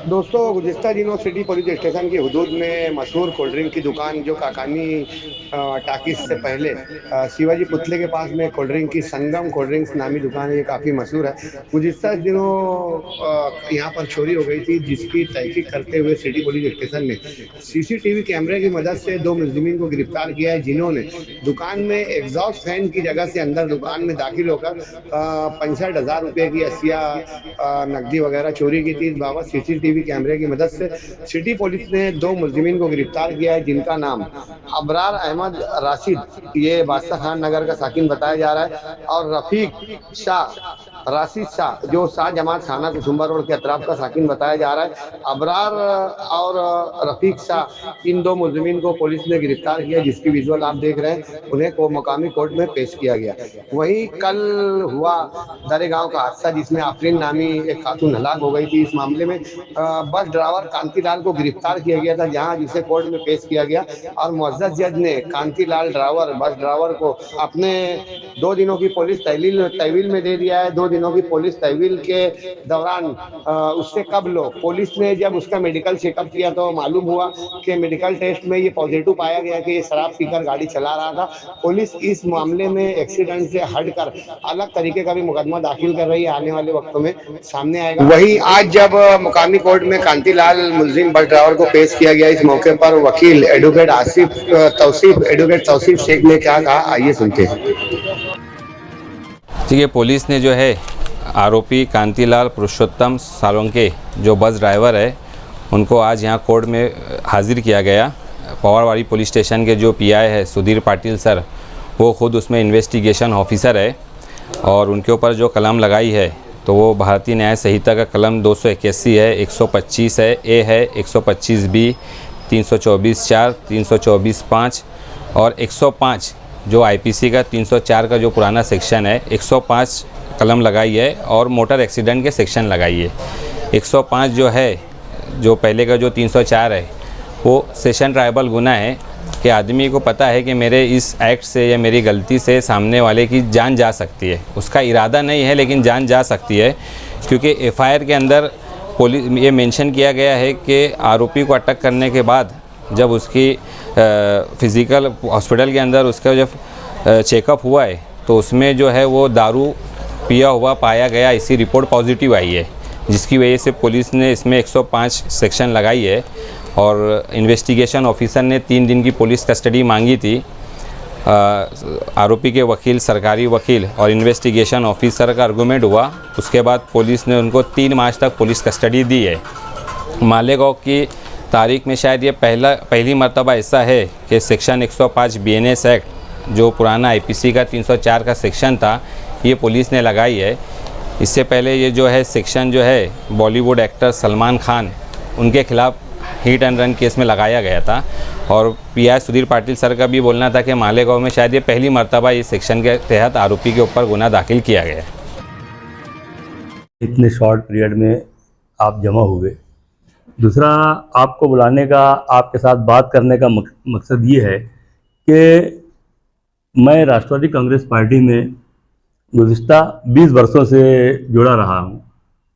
दोस्तों, गुज़िस्ता दिनों city police station की हदूद में मशहूर कोल्ड ड्रिंक की दुकान जो काकानी टाकीज़ से पहले शिवाजी पुतले के पास में कोल्ड ड्रिंक की संगम कोल्ड ड्रिंक्स नामी दुकान है, ये काफ़ी मशहूर है। गुज़िस्ता दिनों यहाँ पर चोरी हो गई थी, जिसकी तहकीक करते हुए सिटी पुलिस स्टेशन ने सीसीटीवी कैमरे की मदद से 2 मुलज़िमीन को गिरफ्तार किया है, जिन्होंने दुकान में एग्ज़ॉस्ट फैन की जगह से अंदर दुकान में दाखिल होकर 65,000 रुपये की अशिया नकदी वगैरह चोरी की थी। इस बाबत सीसीटीवी कैमरे की मदद से सिटी पुलिस ने 2 मुलजिमीन को गिरफ्तार किया है, जिनका नाम अबरार अहमद राशिद, ये बादशाह खान नगर का साकिन बताया जा रहा है, और रफीक शाह राशिद शाह, जो शाह जमात थाना कुसुम्बा रोड के अतराफ का साकिन बताया जा रहा है। अबरार और रफीक शाह, इन 2 मुलजिमीन को पुलिस ने गिरफ्तार किया, जिसकी विजुअल आप देख रहे हैं। उन्हें को मकामी कोर्ट में पेश किया गया। वहीं कल हुआ दरे गांव का हादसा, जिसमें आफरीन नामी एक खातून हलाक हो गई थी। इस मामले में बस ड्राइवर कांतीलाल को गिरफ्तार किया गया था, जहां जिसे कोर्ट में पेश किया गया, और मुअज़्ज़ज़ जज ने कांतीलाल ड्राइवर बस ड्राइवर को अपने 2 दिनों की पुलिस तहवील में दे दिया है। 2 दिनों की पुलिस तहवील के दौरान उससे कबल पुलिस ने जब उसका मेडिकल चेकअप किया तो मालूम हुआ कि मेडिकल टेस्ट में ये पॉजिटिव पाया गया कि ये शराब पीकर गाड़ी चला रहा था। पुलिस इस मामले में एक्सीडेंट से हटकर अलग तरीके का भी मुकदमा दाखिल कर रही है, आने वाले वक्तों में सामने आएगा। वहीं आज जब मुकामी कोर्ट में कांतीलाल मुलजिम बस ड्राइवर को पेश किया गया, इस मौके पर वकील एडवोकेट तौसीफ शेख ने क्या कहा, आइए सुनते हैं। ठीक है, पुलिस ने जो है आरोपी कांतीलाल पुरुषोत्तम सालोंके जो बस ड्राइवर है, उनको आज यहाँ कोर्ट में हाजिर किया गया। पवारवाड़ी पुलिस स्टेशन के जो पीआई है सुधीर पाटिल सर, वो ख़ुद उसमें इन्वेस्टिगेशन ऑफिसर है, और उनके ऊपर जो कलम लगाई है तो वो भारतीय न्याय संहिता का कलम 281 है, 125 है, ए है, 125 बी, 324(4), 324(5 और 105 जो आईपीसी का 304 का जो पुराना सेक्शन है, 105 कलम लगाई है, और मोटर एक्सीडेंट के सेक्शन लगाई है। 105 जो है, जो पहले का जो 304 है, वो सेशन ट्राइबल गुना है कि आदमी को पता है कि मेरे इस एक्ट से या मेरी गलती से सामने वाले की जान जा सकती है। उसका इरादा नहीं है लेकिन जान जा सकती है, क्योंकि एफआईआर के अंदर पुलिस ये मेंशन किया गया है कि आरोपी को अटक करने के बाद जब उसकी फिज़िकल हॉस्पिटल के अंदर उसका जब चेकअप हुआ है तो उसमें जो है वो दारू पिया हुआ पाया गया, इसी रिपोर्ट पॉजिटिव आई है, जिसकी वजह से पुलिस ने इसमें 105 सेक्शन लगाई है। और इन्वेस्टिगेशन ऑफिसर ने 3 दिन की पुलिस कस्टडी मांगी थी। आरोपी के वकील, सरकारी वकील और इन्वेस्टिगेशन ऑफिसर का आर्गूमेंट हुआ। उसके बाद पुलिस ने उनको 3 मार्च तक पुलिस कस्टडी दी है। मालेगांव की तारीख में शायद ये पहली मर्तबा ऐसा है कि सेक्शन 105 बीएनएस एक्ट जो पुराना आईपीसी का 304 का सेक्शन था, ये पुलिस ने लगाई है। इससे पहले ये जो है सेक्शन जो है बॉलीवुड एक्टर सलमान खान, उनके खिलाफ हिट एंड रन केस में लगाया गया था। और पीआई सुधीर पाटिल सर का भी बोलना था कि मालेगांव में शायद ये पहली मर्तबा इस सेक्शन के तहत आरोपी के ऊपर गुना दाखिल किया गया है। इतने शॉर्ट पीरियड में आप जमा हुए। दूसरा, आपको बुलाने का, आपके साथ बात करने का मकसद ये है कि मैं राष्ट्रवादी कांग्रेस पार्टी में गुज़िस्ता 20 वर्षों से जुड़ा रहा हूँ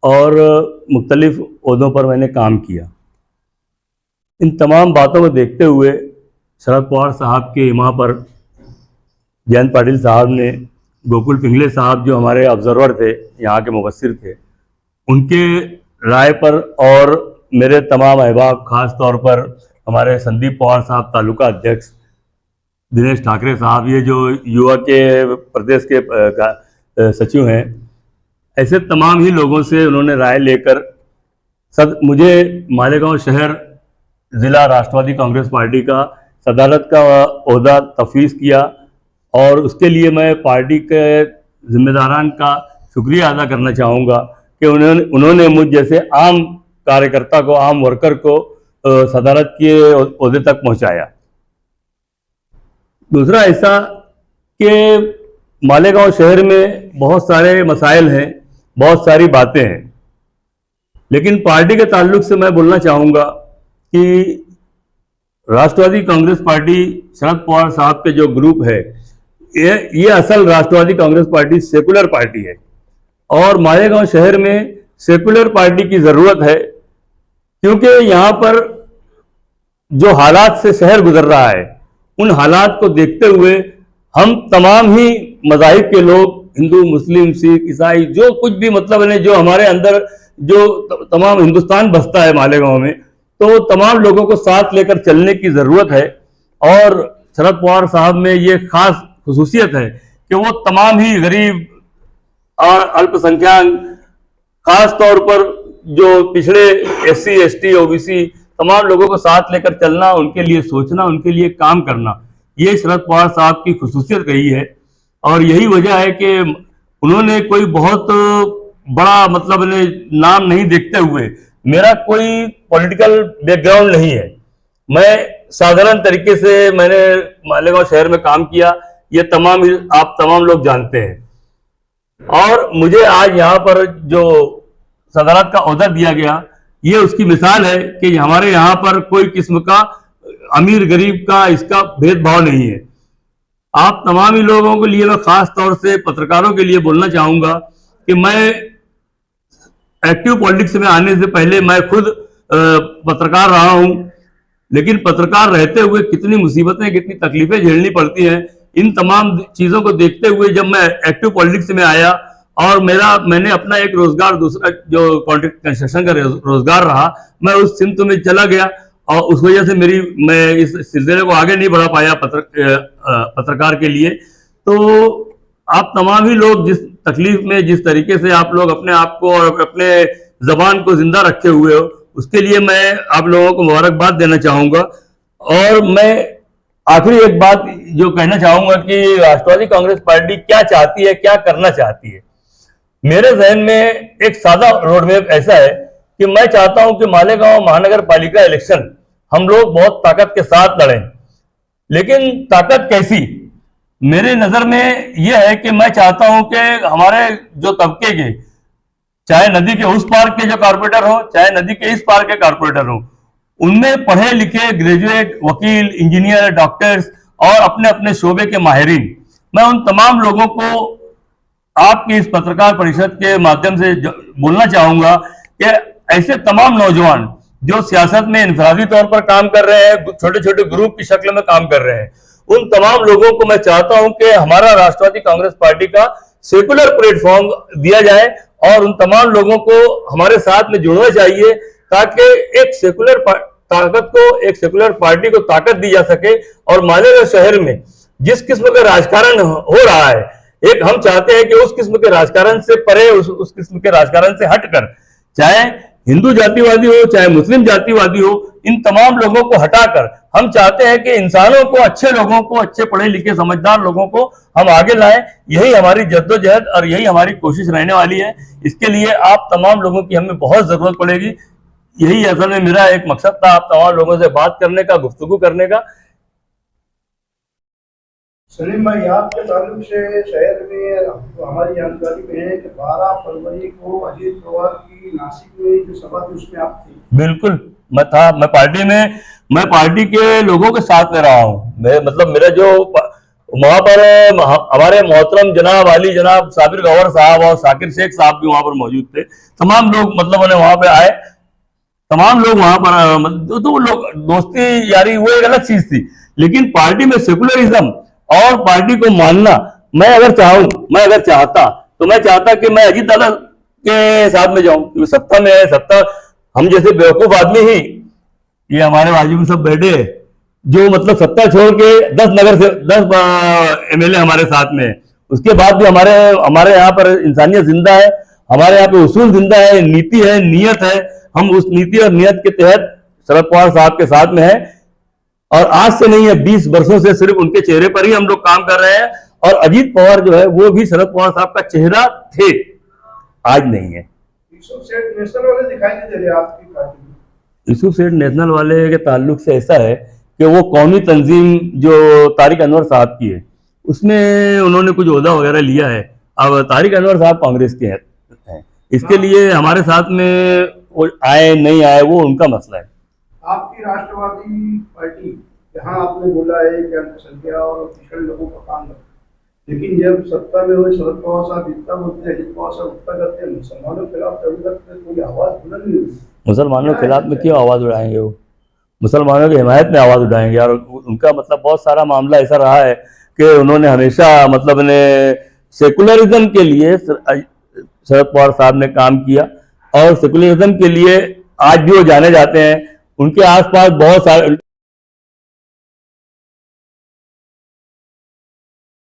और मुख्तलिफ़ ओहदों पर मैंने काम किया। इन तमाम बातों को देखते हुए शरद पवार साहब के वहाँ पर जयंत पाटिल साहब ने, गोकुल पिंगले साहब जो हमारे ऑब्जर्वर थे, यहाँ के मुबस्सिर थे, उनके राय पर और मेरे तमाम अहबाब, ख़ास तौर पर हमारे संदीप पवार साहब तालुका अध्यक्ष, दिनेश ठाकरे साहब, ये जो युवा के प्रदेश के सचिव हैं, ऐसे तमाम ही लोगों से उन्होंने राय लेकर मुझे मालेगांव शहर ज़िला राष्ट्रवादी कांग्रेस पार्टी का सदारत का ओहदा तफवीज़ किया। और उसके लिए मैं पार्टी के जिम्मेदारान का शुक्रिया अदा करना चाहूँगा कि उन्होंने मुझ जैसे आम कार्यकर्ता को, आम वर्कर को सदारत के ओहदे तक पहुँचाया। दूसरा ऐसा कि मालेगांव शहर में बहुत सारे मसाइल हैं, बहुत सारी बातें हैं, लेकिन पार्टी के ताल्लुक से मैं बोलना चाहूँगा कि राष्ट्रवादी कांग्रेस पार्टी, शरद पवार साहब के जो ग्रुप है, ये असल राष्ट्रवादी कांग्रेस पार्टी सेकुलर पार्टी है और मालेगांव शहर में सेकुलर पार्टी की ज़रूरत है। क्योंकि यहाँ पर जो हालात से शहर गुजर रहा है, उन हालात को देखते हुए हम तमाम ही मज़ाहिब के लोग, हिंदू, मुस्लिम, सिख, ईसाई, जो कुछ भी मतलब है, जो हमारे अंदर जो तमाम हिंदुस्तान बसता है मालेगांव में, तो तमाम लोगों को साथ लेकर चलने की ज़रूरत है। और शरद पवार साहब में ये खास खुसूसियत है कि वो तमाम ही गरीब और अल्पसंख्यक, खास तौर पर जो पिछड़े SC, ST, OBC तमाम लोगों को साथ लेकर चलना, उनके लिए सोचना, उनके लिए काम करना, ये शरद पवार साहब की खुसूसियत रही है। और यही वजह है कि उन्होंने कोई बहुत बड़ा मतलब नाम नहीं देखते हुए, मेरा कोई पॉलिटिकल बैकग्राउंड नहीं है, मैं साधारण तरीके से मैंने मालेगांव शहर में काम किया, ये आप तमाम लोग जानते हैं। और मुझे आज यहाँ पर जो सदारत का ओहदा दिया गया, ये उसकी मिसाल है कि हमारे यहाँ पर कोई किस्म का अमीर गरीब का इसका भेदभाव नहीं है। आप तमाम ही लोगों के लिए, मैं खास तौर से पत्रकारों के लिए बोलना चाहूंगा कि मैं एक्टिव पॉलिटिक्स में आने से पहले मैं खुद पत्रकार रहा हूं, लेकिन पत्रकार रहते हुए कितनी मुसीबतें, कितनी तकलीफें झेलनी पड़ती हैं, इन तमाम चीज़ों को देखते हुए जब मैं एक्टिव पॉलिटिक्स में आया और मैंने अपना एक रोजगार, दूसरा जो कॉन्ट्रैक्ट कंस्ट्रक्शन का रोजगार रहा, मैं उस सिमत में चला गया और उस वजह से मैं इस सिलसिले को आगे नहीं बढ़ा पाया पत्रकार के लिए। तो आप तमाम ही लोग जिस तकलीफ में, जिस तरीके से आप लोग अपने आप को और अपने जबान को जिंदा रखे हुए हो, उसके लिए मैं आप लोगों को मुबारकबाद देना चाहूंगा। और मैं आखिरी एक बात जो कहना चाहूंगा कि राष्ट्रवादी कांग्रेस पार्टी क्या चाहती है, क्या करना चाहती है। मेरे जहन में एक सादा रोडमैप ऐसा है कि मैं चाहता हूं कि मालेगांव महानगर पालिका इलेक्शन हम लोग बहुत ताकत के साथ लड़ें। लेकिन ताकत कैसी? मेरे नजर में यह है कि मैं चाहता हूं कि हमारे जो तबके के, चाहे नदी के उस पार के जो कारपोरेटर हो, चाहे नदी के इस पार के कारपोरेटर हो, उनमें पढ़े लिखे ग्रेजुएट, वकील, इंजीनियर, डॉक्टर्स और अपने अपने शोबे के माहिरीन, मैं उन तमाम लोगों को आपकी इस पत्रकार परिषद के माध्यम से बोलना चाहूंगा कि ऐसे तमाम नौजवान जो सियासत में इनफरादी तौर पर काम कर रहे हैं, छोटे छोटे ग्रुप की शक्ल में काम कर रहे हैं, उन तमाम लोगों को मैं चाहता हूं कि हमारा राष्ट्रवादी कांग्रेस पार्टी का सेकुलर प्लेटफॉर्म दिया जाए और उन तमाम लोगों को हमारे साथ में जुड़ना चाहिए, ताकि एक सेकुलर पार्टी को ताकत दी जा सके। और मालेगांव शहर में जिस किस्म का राजकारण हो रहा है, एक हम चाहते हैं कि उस किस्म के राजकारण से परे, उस किस्म के राजकारण से हटकर, चाहे हिंदू जातिवादी हो, चाहे मुस्लिम जातिवादी हो, इन तमाम लोगों को हटाकर हम चाहते हैं कि इंसानों को, अच्छे लोगों को, अच्छे पढ़े लिखे समझदार लोगों को हम आगे लाएं। यही हमारी जद्दोजहद और यही हमारी कोशिश रहने वाली है। इसके लिए आप तमाम लोगों की हमें बहुत जरूरत पड़ेगी। यही असल में मेरा एक मकसद था, आप तमाम लोगों से बात करने का, गुफ्तगू करने का। सलीम भाई, आपके ताल्लुक से शहर में हमारी जानकारी में है कि 12 फरवरी को अजीत पवार की नासिक में जो सभा थी उसमें आप थे। बिल्कुल, मैं था। मैं पार्टी के लोगों के साथ में रहा हूँ। मेरा जो वहां पर हमारे मोहतरम जनाब आली जनाब साबिर गवर साहब और साकिर शेख साहब भी वहां पर मौजूद थे। तमाम लोग वहां पे आए, तमाम लोग वहां पर, तो लोग दोस्ती यारी वो एक अलग चीज थी। लेकिन पार्टी में सेकुलरिज्म और पार्टी को मानना, मैं अगर चाहता तो मैं चाहता कि मैं अजीत दादा के साथ में जाऊं। सत्ता में है, सत्ता हम जैसे बेवकूफ आदमी ही, ये हमारे बाजू में सब बैठे जो सत्ता छोड़ के 10 MLA हमारे साथ में है, उसके बाद भी हमारे यहाँ पर इंसानियत जिंदा है, हमारे यहाँ पे उसूल जिंदा है, नीति है, नियत है। हम उस नीति और नियत के तहत शरद पवार साहब के साथ में है। और आज से नहीं है, 20 वर्षों से सिर्फ उनके चेहरे पर ही हम लोग काम कर रहे हैं। और अजीत पवार जो है वो भी शरद पवार साहब का चेहरा थे, आज नहीं है। यूसुफ सेठ नेशनल वाले दिखाई नहीं दे रहे आपकी पार्टी में। यूसुफ सेठ नेशनल वाले के ताल्लुक से ऐसा है कि वो कौमी तंजीम जो तारिक अनवर साहब की है, उसमें उन्होंने कुछ ओहदा वगैरह लिया है। अब तारिक अनवर साहब कांग्रेस के हैं, इसके लिए हमारे साथ में वो आए नहीं आए वो उनका मसला है। आपकी राष्ट्रवादी पार्टी, यहाँ आपने बोला है कि अल्पसंख्यक और पिछड़े लोगों का काम करता है, लेकिन जब सत्ता में हुए शरद पवार साहब इतना बोलते हैं, अजीत पवार साहब उतना करते हैं, मुसलमानों के खिलाफ तभी तक कोई आवाज बुलंद नहीं हुई। मुसलमानों के खिलाफ में क्यों आवाज़ उठाएंगे? वो मुसलमानों की हिमायत में आवाज़ उठाएंगे। और उनका मतलब बहुत सारा मामला ऐसा रहा है कि उन्होंने हमेशा मतलब ने सेकुलरिज्म के लिए शरद पवार साहब ने काम किया, और सेकुलरिज्म के लिए आज भी वो जाने जाते हैं। उनके आसपास बहुत सारे